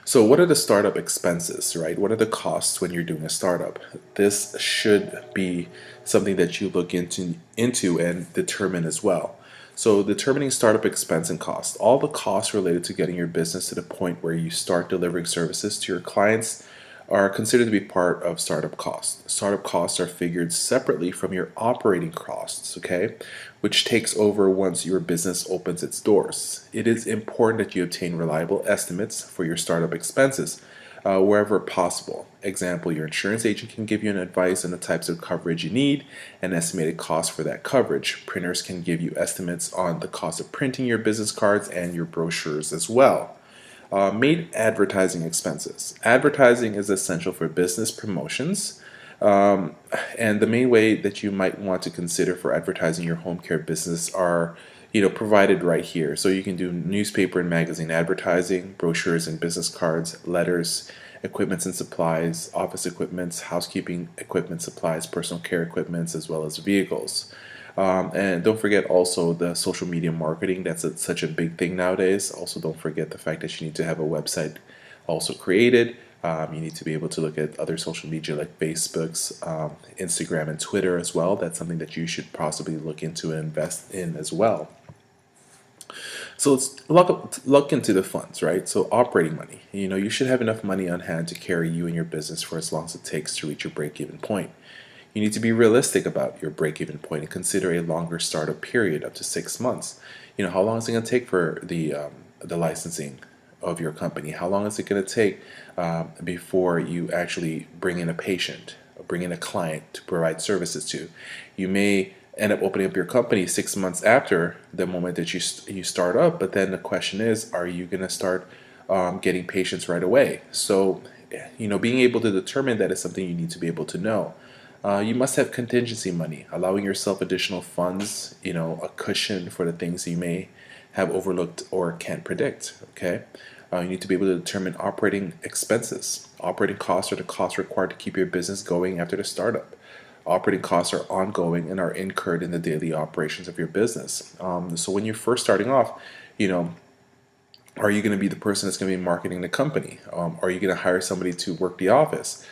So what are the startup expenses, right? What are the costs when you're doing a startup? This should be something that you look into and determine as well. So determining startup expense and cost. All the costs related to getting your business to the point where you start delivering services to your clients are considered to be part of startup costs. Startup costs are figured separately from your operating costs, okay, which takes over once your business opens its doors. It is important that you obtain reliable estimates for your startup expenses wherever possible. Example, your insurance agent can give you an advice on the types of coverage you need and estimated cost for that coverage. Printers can give you estimates on the cost of printing your business cards and your brochures as well. Made advertising expenses. Advertising is essential for business promotions. And the main way that you might want to consider for advertising your home care business are provided right here. So you can do newspaper and magazine advertising, brochures and business cards, letters, equipments and supplies, office equipments, housekeeping equipment, supplies, personal care equipments, as well as vehicles. And don't forget also the social media marketing. That's such a big thing nowadays. Also, don't forget the fact that you need to have a website also created. You need to be able to look at other social media like Facebook's, Instagram, and Twitter as well. That's something that you should possibly look into and invest in as well. So let's look into the funds, right? So operating money. You should have enough money on hand to carry you and your business for as long as it takes to reach your break-even point. You need to be realistic about your break-even point and consider a longer startup period, up to 6 months. How long is it going to take for the licensing of your company? How long is it going to take before you actually bring in a patient, or bring in a client to provide services to? You may end up opening up your company 6 months after the moment that you start up, but then the question is, are you going to start getting patients right away? So, being able to determine that is something you need to be able to know. You must have contingency money, allowing yourself additional funds, a cushion for the things you may have overlooked or can't predict, okay? You need to be able to determine operating expenses. Operating costs are the costs required to keep your business going after the startup. Operating costs are ongoing and are incurred in the daily operations of your business. So when you're first starting off, are you going to be the person that's going to be marketing the company? Are you going to hire somebody to work the office?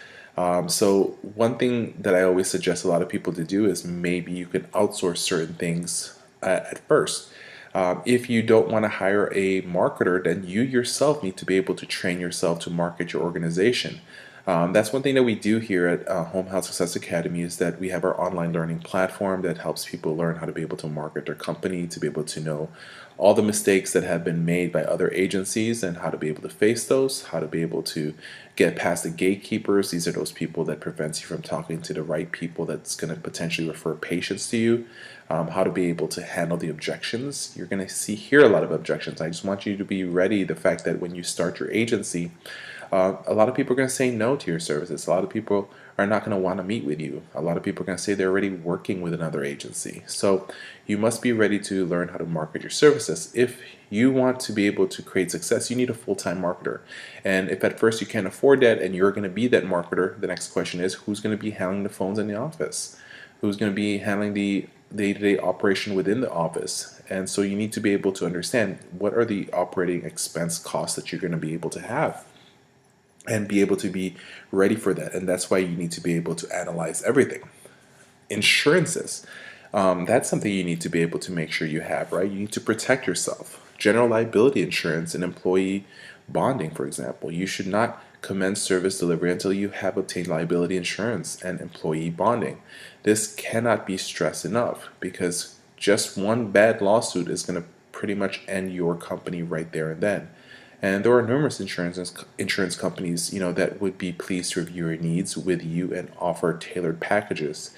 So one thing that I always suggest a lot of people to do is maybe you can outsource certain things at first. If you don't want to hire a marketer, then you yourself need to be able to train yourself to market your organization. That's one thing that we do here at Home Health Success Academy, is that we have our online learning platform that helps people learn how to be able to market their company, to be able to know all the mistakes that have been made by other agencies and how to be able to face those, how to be able to get past the gatekeepers. These are those people that prevents you from talking to the right people that's going to potentially refer patients to you. How to be able to handle the objections. You're going to hear a lot of objections. I just want you to be ready. The fact that when you start your agency, a lot of people are going to say no to your services. A lot of people are not going to want to meet with you. A lot of people are going to say they're already working with another agency. So you must be ready to learn how to market your services. If you want to be able to create success, you need a full-time marketer. And if at first you can't afford that and you're going to be that marketer, the next question is, who's going to be handling the phones in the office? Who's going to be handling the day-to-day operation within the office? And so you need to be able to understand what are the operating expense costs that you're going to be able to have, and be able to be ready for that. And that's why you need to be able to analyze everything. Insurances, that's something you need to be able to make sure you have, right? You need to protect yourself. General liability insurance and employee bonding, for example. You should not commence service delivery until you have obtained liability insurance and employee bonding. This cannot be stressed enough, because just one bad lawsuit is going to pretty much end your company right there and then. And there are numerous insurance companies, that would be pleased to review your needs with you and offer tailored packages.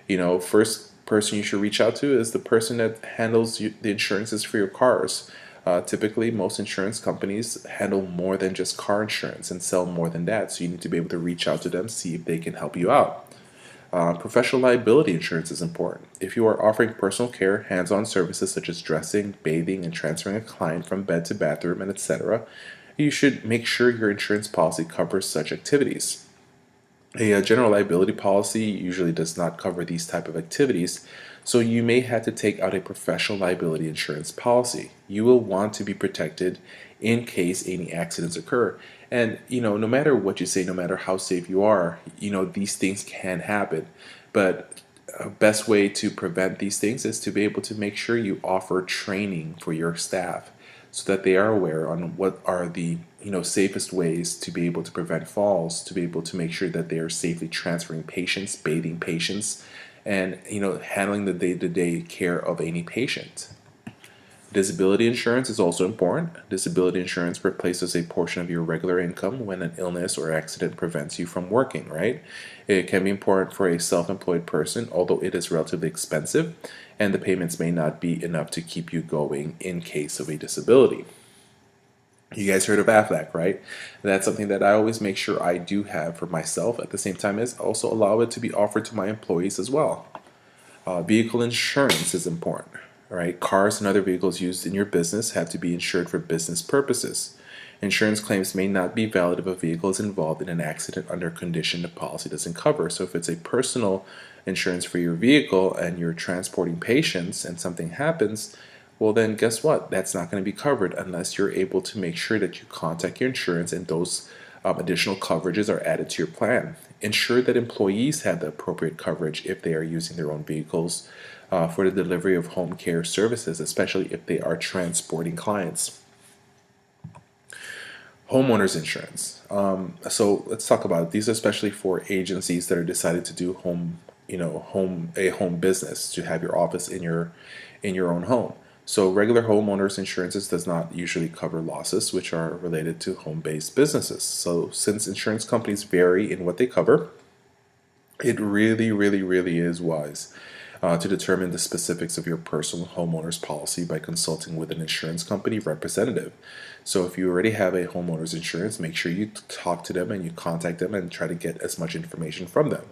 First person you should reach out to is the person that handles the insurances for your cars. Typically, most insurance companies handle more than just car insurance and sell more than that. So you need to be able to reach out to them, see if they can help you out. Professional liability insurance is important. If you are offering personal care, hands-on services such as dressing, bathing, and transferring a client from bed to bathroom, and etc., you should make sure your insurance policy covers such activities. A general liability policy usually does not cover these type of activities, so you may have to take out a professional liability insurance policy. You will want to be protected in case any accidents occur. And no matter what you say, no matter how safe you are, these things can happen. But best way to prevent these things is to be able to make sure you offer training for your staff so that they are aware on what are the safest ways to be able to prevent falls, to be able to make sure that they are safely transferring patients, bathing patients, and handling the day-to-day care of any patient. Disability insurance is also important. Disability insurance replaces a portion of your regular income when an illness or accident prevents you from working, right? It can be important for a self-employed person, although it is relatively expensive, and the payments may not be enough to keep you going in case of a disability. You guys heard of AFLAC, right? That's something that I always make sure I do have for myself, at the same time as also allow it to be offered to my employees as well. Vehicle insurance is important, right? Cars and other vehicles used in your business have to be insured for business purposes. Insurance claims may not be valid if a vehicle is involved in an accident under a condition the policy doesn't cover. So if it's a personal insurance for your vehicle and you're transporting patients and something happens, well then guess what? That's not going to be covered unless you're able to make sure that you contact your insurance and those additional coverages are added to your plan. Ensure that employees have the appropriate coverage if they are using their own vehicles for the delivery of home care services, especially if they are transporting clients. Homeowners insurance. So let's talk about it. These are especially for agencies that are decided to do a home business, to have your office in your own home. So regular homeowners insurances does not usually cover losses which are related to home-based businesses. So since insurance companies vary in what they cover, it really is wise to determine the specifics of your personal homeowner's policy by consulting with an insurance company representative. So if you already have a homeowner's insurance, make sure you talk to them and you contact them and try to get as much information from them.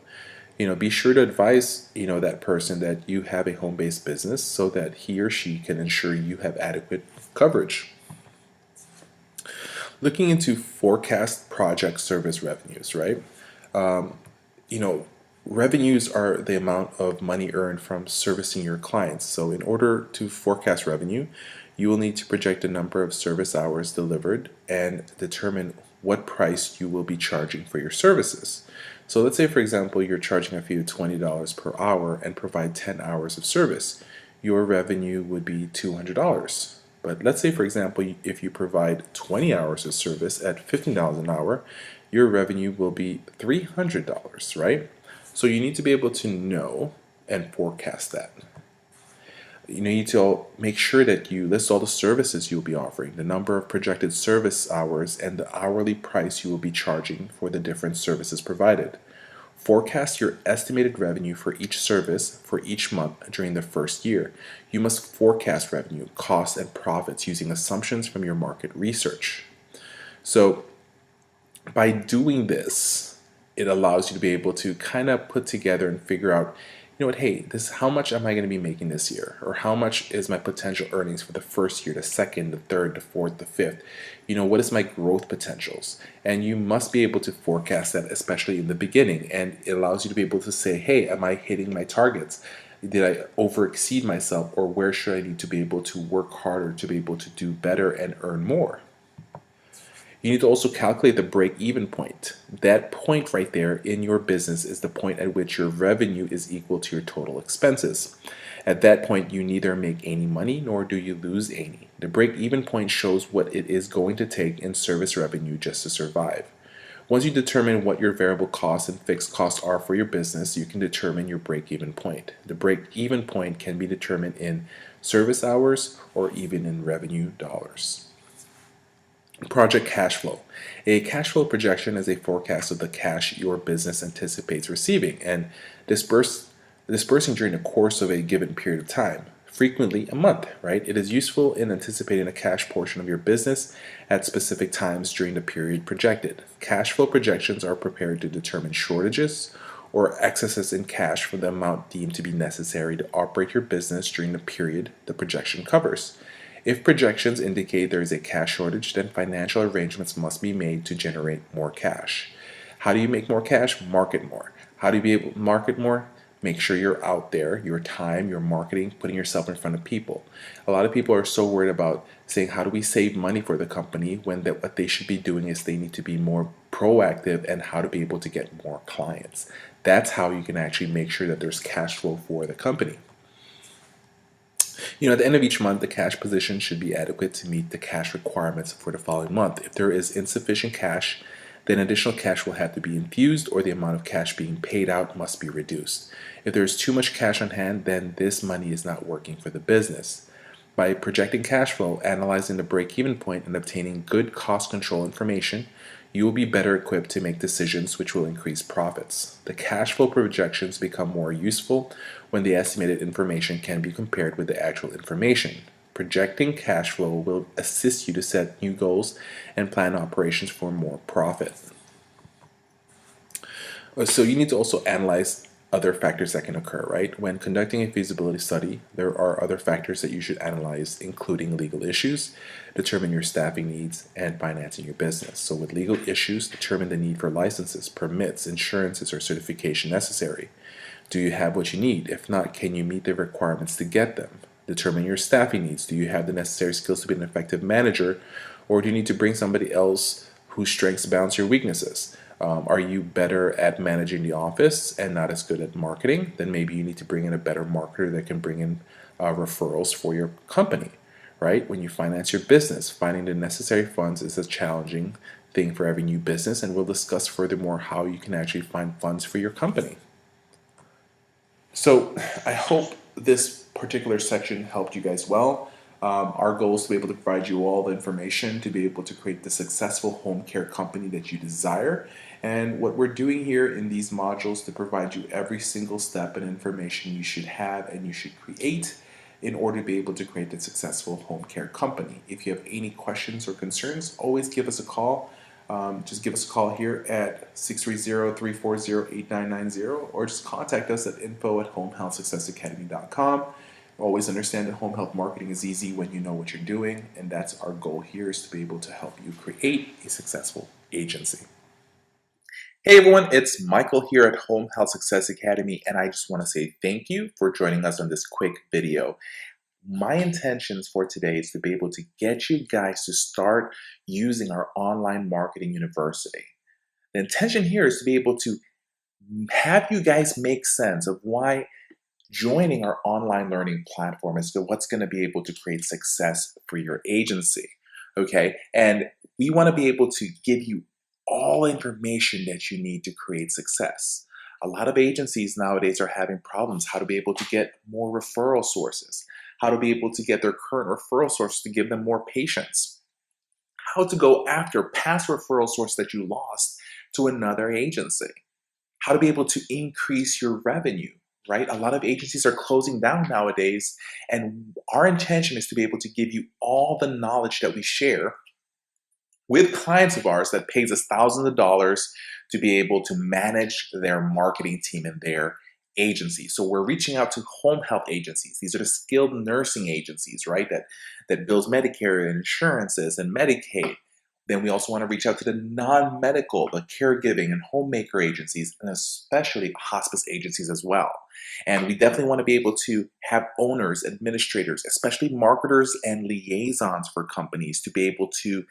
Be sure to advise that person that you have a home-based business so that he or she can ensure you have adequate coverage. Looking into forecast project service revenues, right? Revenues are the amount of money earned from servicing your clients. So in order to forecast revenue, you will need to project the number of service hours delivered and determine what price you will be charging for your services. So let's say, for example, you're charging a fee of $20 per hour and provide 10 hours of service. Your revenue would be $200. But let's say, for example, if you provide 20 hours of service at $15 an hour, your revenue will be $300, right? So you need to be able to know and forecast that. You need to make sure that you list all the services you'll be offering, the number of projected service hours, and the hourly price you will be charging for the different services provided. Forecast your estimated revenue for each service for each month during the first year. You must forecast revenue, costs, and profits using assumptions from your market research. So by doing this, it allows you to be able to kind of put together and figure out, hey, how much am I going to be making this year? Or how much is my potential earnings for the first year, the second, the third, the fourth, the fifth? What is my growth potentials? And you must be able to forecast that, especially in the beginning. And it allows you to be able to say, hey, am I hitting my targets? Did I over exceed myself? Or where should I need to be able to work harder to be able to do better and earn more? You need to also calculate the break-even point. That point right there in your business is the point at which your revenue is equal to your total expenses. At that point, you neither make any money nor do you lose any. The break-even point shows what it is going to take in service revenue just to survive. Once you determine what your variable costs and fixed costs are for your business, you can determine your break-even point. The break-even point can be determined in service hours or even in revenue dollars. Project cash flow. A cash flow projection is a forecast of the cash your business anticipates receiving and dispersing during the course of a given period of time, frequently a month, right? It is useful in anticipating the cash portion of your business at specific times during the period projected. Cash flow projections are prepared to determine shortages or excesses in cash for the amount deemed to be necessary to operate your business during the period the projection covers. If projections indicate there is a cash shortage, then financial arrangements must be made to generate more cash. How do you make more cash? Market more. How do you be able to market more? Make sure you're out there, your time, your marketing, putting yourself in front of people. A lot of people are so worried about saying, how do we save money for the company, when what they should be doing is they need to be more proactive and how to be able to get more clients. That's how you can actually make sure that there's cash flow for the company. At the end of each month, the cash position should be adequate to meet the cash requirements for the following month. If there is insufficient cash, then additional cash will have to be infused, or the amount of cash being paid out must be reduced. If there is too much cash on hand, then this money is not working for the business. By projecting cash flow, analyzing the break-even point, and obtaining good cost control information, you will be better equipped to make decisions which will increase profits. The cash flow projections become more useful when the estimated information can be compared with the actual information. Projecting cash flow will assist you to set new goals and plan operations for more profit. So you need to also analyze other factors that can occur, right? When conducting a feasibility study, there are other factors that you should analyze, including legal issues, determine your staffing needs, and financing your business. So with legal issues, determine the need for licenses, permits, insurances, or certification necessary. Do you have what you need? If not, can you meet the requirements to get them? Determine your staffing needs. Do you have the necessary skills to be an effective manager, or do you need to bring somebody else whose strengths balance your weaknesses? Are you better at managing the office and not as good at marketing? Then maybe you need to bring in a better marketer that can bring in referrals for your company, right? When you finance your business, finding the necessary funds is a challenging thing for every new business, and we'll discuss furthermore how you can actually find funds for your company. So I hope this particular section helped you guys well. Our goal is to be able to provide you all the information to be able to create the successful home care company that you desire. And what we're doing here in these modules to provide you every single step and information you should have and you should create in order to be able to create a successful home care company. If you have any questions or concerns, always give us a call. Just give us a call here at 630-340-8990, or just contact us at info@homehealthsuccessacademy.com. Always understand that home health marketing is easy when you know what you're doing, and that's our goal here, is to be able to help you create a successful agency. Hey everyone, it's Michael here at Home Health Success Academy, and I just want to say thank you for joining us on this quick video. My intentions for today is to be able to get you guys to start using our online marketing university. The intention here is to be able to have you guys make sense of why joining our online learning platform is what's going to be able to create success for your agency. Okay, and we want to be able to give you all information that you need to create success. A lot of agencies nowadays are having problems how to be able to get more referral sources, how to be able to get their current referral source to give them more patients, how to go after past referral source that you lost to another agency, how to be able to increase your revenue, right? A lot of agencies are closing down nowadays, and our intention is to be able to give you all the knowledge that we share with clients of ours that pays us thousands of dollars to be able to manage their marketing team in their agency. So we're reaching out to home health agencies. These are the skilled nursing agencies, right? That bills Medicare and insurances and Medicaid. Then we also want to reach out to the non-medical, the caregiving and homemaker agencies, and especially hospice agencies as well. And we definitely want to be able to have owners, administrators, especially marketers and liaisons for companies to be able to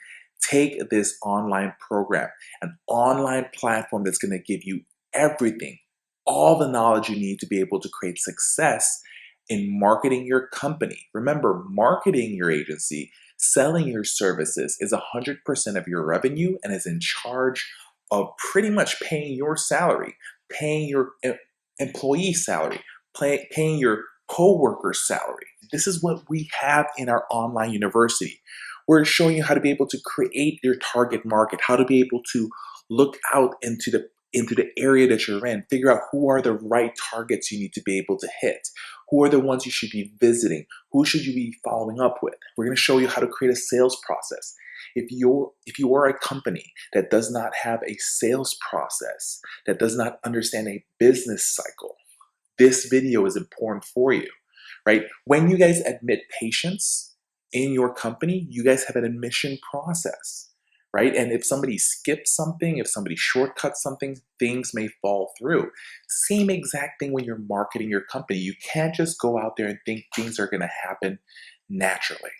take this online program, an online platform that's going to give you everything, all the knowledge you need to be able to create success in marketing your company. Remember, marketing your agency, selling your services is 100% of your revenue and is in charge of pretty much paying your salary, paying your employee salary, paying your co-worker's salary. This is what we have in our online university. We're showing you how to be able to create your target market, how to be able to look out into the area that you're in, figure out who are the right targets you need to be able to hit, who are the ones you should be visiting, who should you be following up with. We're going to show you how to create a sales process. If you are a company that does not have a sales process, that does not understand a business cycle, this video is important for you, right? When you guys admit patients in your company, you guys have an admission process, right? And if somebody skips something, if somebody shortcuts something, things may fall through. Same exact thing when you're marketing your company. You can't just go out there and think things are going to happen naturally.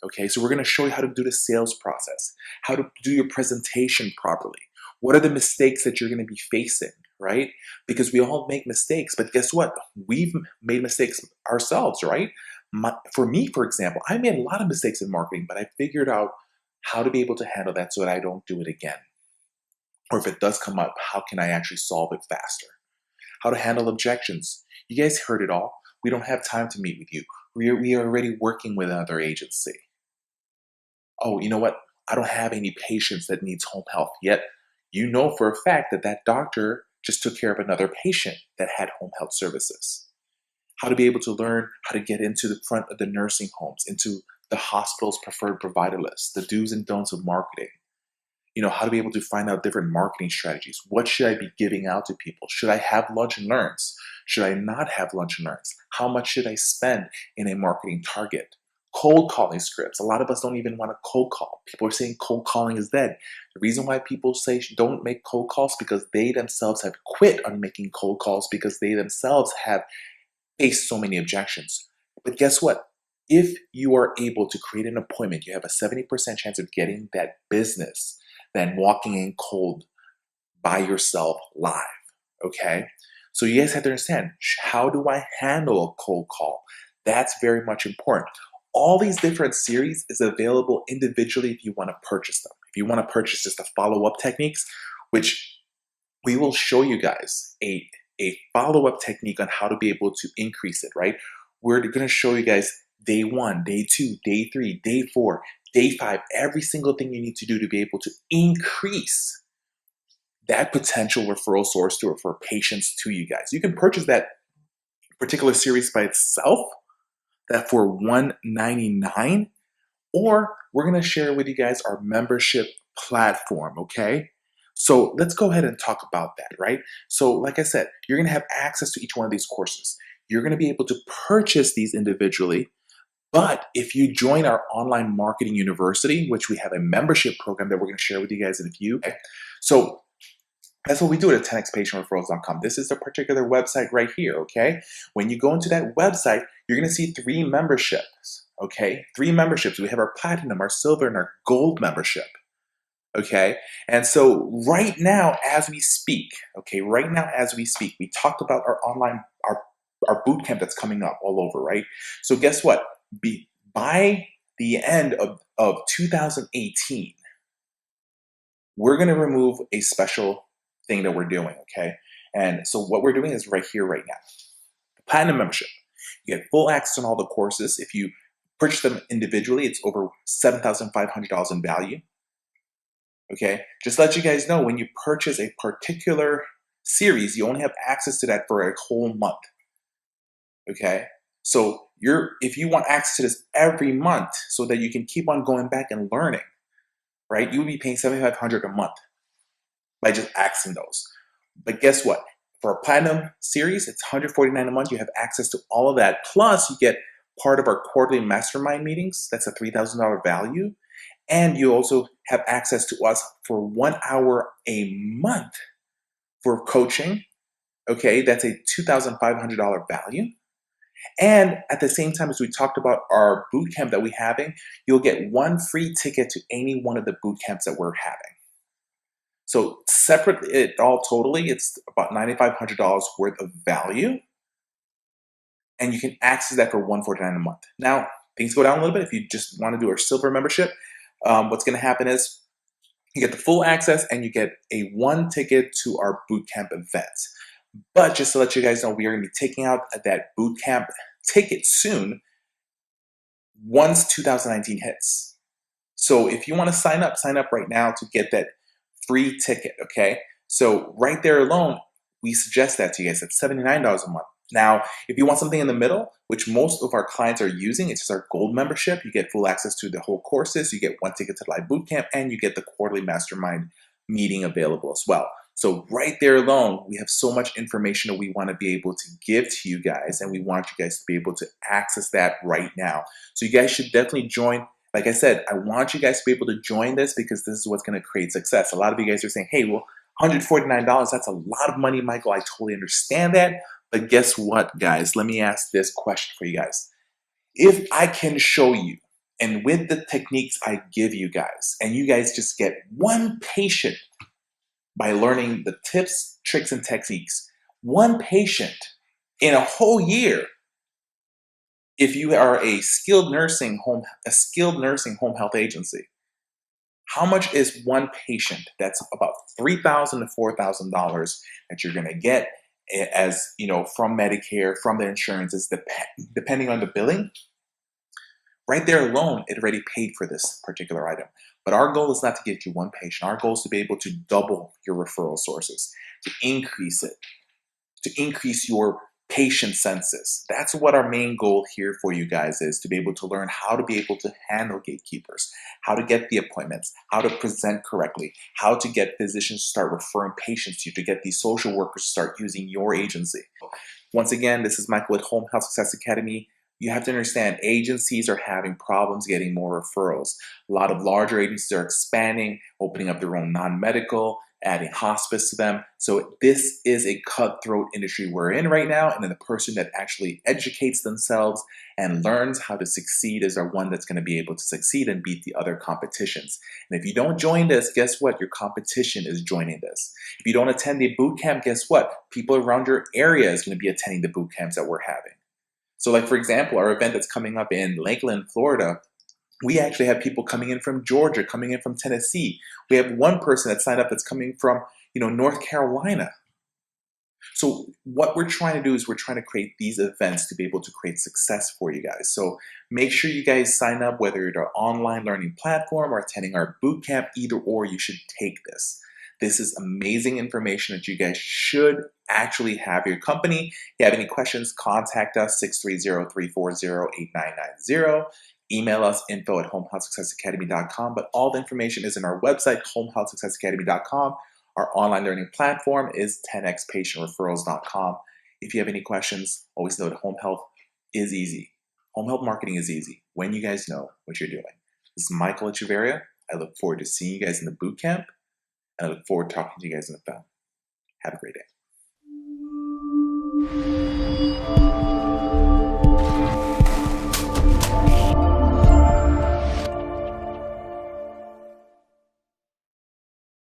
Okay, so we're going to show you how to do the sales process, how to do your presentation properly. What are the mistakes that you're going to be facing, right? Because we all make mistakes, but guess what? We've made mistakes ourselves, right? For me, for example, I made a lot of mistakes in marketing, but I figured out how to be able to handle that so that I don't do it again. Or if it does come up, how can I actually solve it faster? How to handle objections. You guys heard it all. We don't have time to meet with you. We are already working with another agency. Oh, you know what? I don't have any patients that needs home health yet. You know for a fact that that doctor just took care of another patient that had home health services. How to be able to learn how to get into the front of the nursing homes, into the hospital's preferred provider list, the do's and don'ts of marketing. You know, how to be able to find out different marketing strategies. What should I be giving out to people? Should I have lunch and learns? Should I not have lunch and learns? How much should I spend in a marketing target? Cold calling scripts. A lot of us don't even want to cold call. People are saying cold calling is dead. The reason why people say don't make cold calls because they themselves have quit on making cold calls because they themselves have faced so many objections. But guess what? If you are able to create an appointment, you have a 70% chance of getting that business than walking in cold by yourself live. Okay? So you guys have to understand, how do I handle a cold call? That's very much important. All these different series is available individually if you want to purchase them. If you want to purchase just the follow-up techniques, which we will show you guys a follow-up technique on how to be able to increase it, right? We're going to show you guys day 1, day 2, day 3, day 4, day 5, every single thing you need to do to be able to increase that potential referral source to refer patients to you guys. You can purchase that particular series by itself, that for $199, or we're going to share with you guys our membership platform, okay? So let's go ahead and talk about that, right? So like I said, you're going to have access to each one of these courses. You're going to be able to purchase these individually, but if you join our online marketing university, which we have a membership program that we're going to share with you guys in a few, okay? So that's what we do at 10xpatientreferrals.com. This is the particular website right here, okay? When you go into that website, you're going to see 3 memberships, okay? 3 memberships. We have our platinum, our silver, and our gold membership, okay? And so right now, as we speak, okay, right now as we speak, we talked about our online, our boot camp that's coming up all over, right? So guess what? By the end of 2018, we're going to remove a special thing that we're doing, okay? And so what we're doing is right here, right now. The Platinum membership. You get full access on all the courses. If you purchase them individually, it's over $7,500 in value, okay? Just let you guys know, when you purchase a particular series, you only have access to that for a whole month, okay? So if you want access to this every month so that you can keep on going back and learning, right? You would be paying $7,500 a month by just accessing those. But guess what? For a platinum series, it's $149 a month. You have access to all of that. Plus, you get part of our quarterly mastermind meetings. That's a $3,000 value. And you also have access to us for 1 hour a month for coaching. Okay, that's a $2,500 value. And at the same time, as we talked about our boot camp that we're having, you'll get 1 free ticket to any one of the boot camps that we're having. So separate it all totally, it's about $9,500 worth of value, and you can access that for $149 a month. Now, things go down a little bit if you just want to do our silver membership. What's going to happen is you get the full access and you get a 1 ticket to our bootcamp events. But just to let you guys know, we are going to be taking out that bootcamp ticket soon once 2019 hits. So if you want to sign up right now to get that free ticket, okay? So right there alone, we suggest that to you guys. It's $79 a month. Now, if you want something in the middle, which most of our clients are using, it's just our gold membership. You get full access to the whole courses. You get 1 ticket to live bootcamp, and you get the quarterly mastermind meeting available as well. So right there alone, we have so much information that we want to be able to give to you guys, and we want you guys to be able to access that right now. So you guys should definitely join. Like I said, I want you guys to be able to join this because this is what's going to create success. A lot of you guys are saying, hey, well, $149, that's a lot of money, Michael. I totally understand that. But guess what, guys? Let me ask this question for you guys. If I can show you, and with the techniques I give you guys, and you guys just get 1 patient by learning the tips, tricks and techniques. One patient in a whole year, if you are a skilled nursing home health agency, how much is one patient? That's about $3,000 to $4,000 that you're going to get as from Medicare, from the insurances, depending on the billing. Right there alone, it already paid for this particular item. But our goal is not to get you one patient. Our goal is to be able to double your referral sources, to increase it, to increase your patient census. That's what our main goal here for you guys is, to be able to learn how to be able to handle gatekeepers, how to get the appointments, how to present correctly, how to get physicians to start referring patients to you, to get these social workers to start using your agency. Once again, this is Michael with Home Health Success Academy. You have to understand, agencies are having problems getting more referrals. A lot of larger agencies are expanding, opening up their own non-medical, adding hospice to them. So this is a cutthroat industry we're in right now, and then the person that actually educates themselves and learns how to succeed is our one that's going to be able to succeed and beat the other competitions. And if you don't join this, guess what? Your competition is joining this. If you don't attend the boot camp, guess what? People around your area is going to be attending the boot camps that we're having. So like, for example, our event that's coming up in Lakeland, Florida, we actually have people coming in from Georgia, coming in from Tennessee. We have one person that signed up that's coming from, North Carolina. So what we're trying to do is we're trying to create these events to be able to create success for you guys. So make sure you guys sign up, whether you're an online learning platform or attending our boot camp. Either or, you should take this. This is amazing information that you guys should actually have your company. If you have any questions, contact us, 630-340-8990. Email us, info@homehealthsuccessacademy.com. But all the information is in our website, homehealthsuccessacademy.com. Our online learning platform is 10xpatientreferrals.com. If you have any questions, always know that home health is easy. Home health marketing is easy when you guys know what you're doing. This is Michael Echeverria. I look forward to seeing you guys in the boot camp, and I look forward to talking to you guys in the phone. Have a great day.